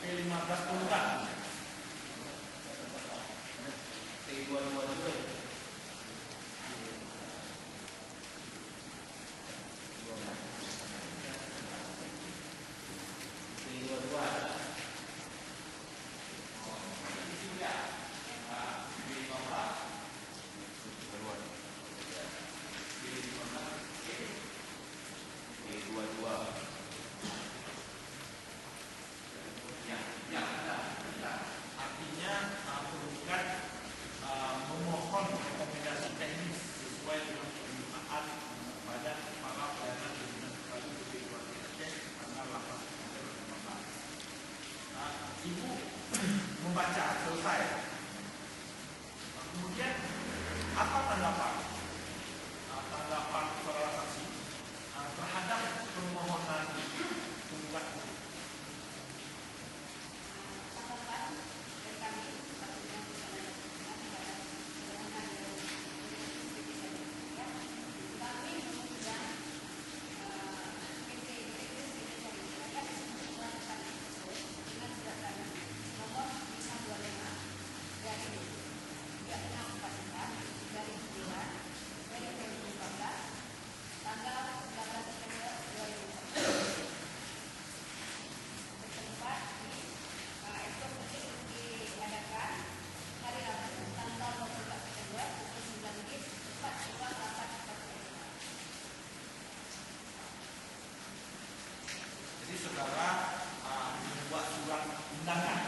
P15 puluhan. P22 Ibu membaca selesai. Kemudian apa tanggapan saudara saksi terhadap permohonan penggugat? Jadi saudara membuat surat undangan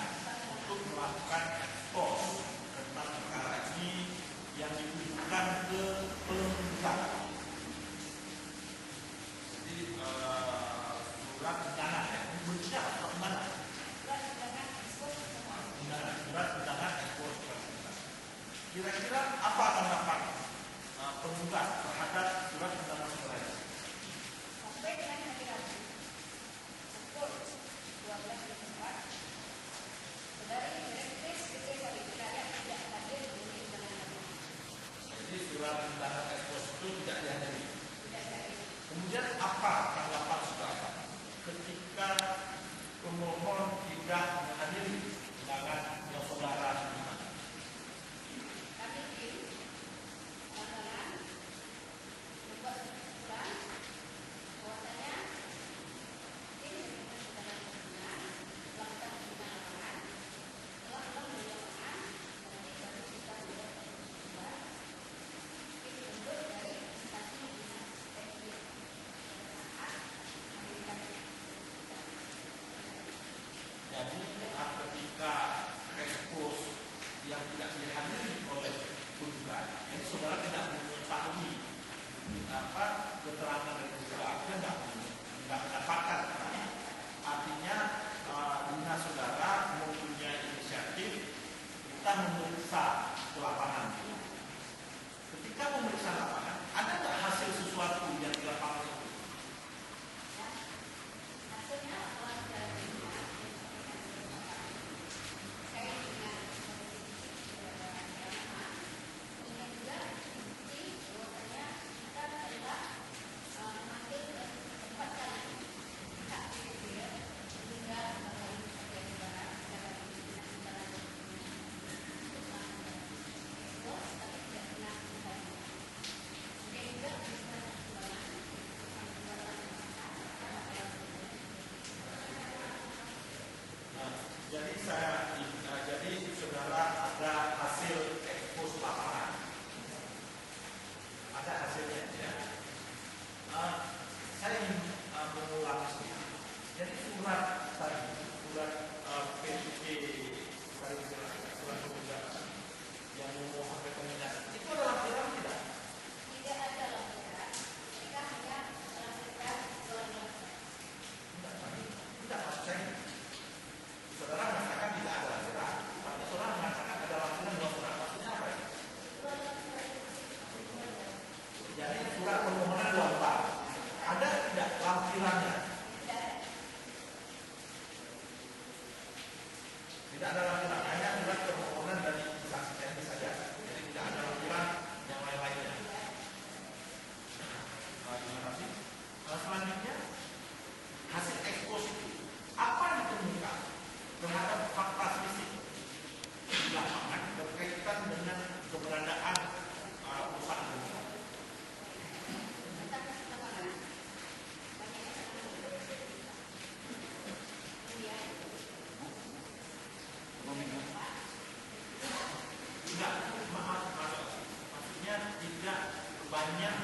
untuk melakukan ekspos tentang perkara ini yang ditujukan ke penggugat. Jadi surat undangan ya, bentuknya surat undangan. Surat undangan ekspos. Kira-kira apa tanggapan penggugat terhadap surat undangan saudara? Sampai dengan hari Rabu pukul 12.04, saudari Direktur PT Sekretariat tidak hadir di undangan Rabu. Jadi surat undangan ekspos itu tidak dihadiri. Tidak hadir. Kemudian apa tanggapan saudara ketika pemohon tidak menghadiri undangan yang saudara terima? Kami tim pelaksana membuat kesimpulan bahwasanya tim undangan tersebut melakukan undangan lapangan telah melakukan lapangan nanti baru kita membuat kesimpulan tim bentuk dari instansi dinas teknik saat memberikan Jadi ketika ekspos yang tidak dihadiri oleh penggugat, ini saudara tidak mengetahui keterangan dari penggugat, tidak mendapatkan. Artinya dinas saudara mempunyai inisiatif kita memeriksa ke lapangan. Ketika memeriksa lapangan, ada nggak hasil sesuatu yang di lapangan itu? hasilnya telah terjadi saya dengan kemudian juga bukti bahwasanya kita telah memanggil empat kali pihak BPD hingga kembali ke negara dalam dinas ekspos tapi tidak pernah dihadiri. Kemudian juga bisa Jadi saudara ada hasil ekspos lapangan, ada hasilnya ya. Saya ingin mengulang sedikit. Jadi surat tadi, surat PPP, surat Tidak ada lampiran, hanya surat permohonan dari saksi teknis saja. Jadi tidak ada lampiran yang lain-lainnya. Terima kasih. Selanjutnya, hasil eksposisi. Apa yang ditemukan terhadap fakta fisik di lapangan berkaitan dengan keberadaan perusahaan gempa? Tidak, maksudnya tidak banyak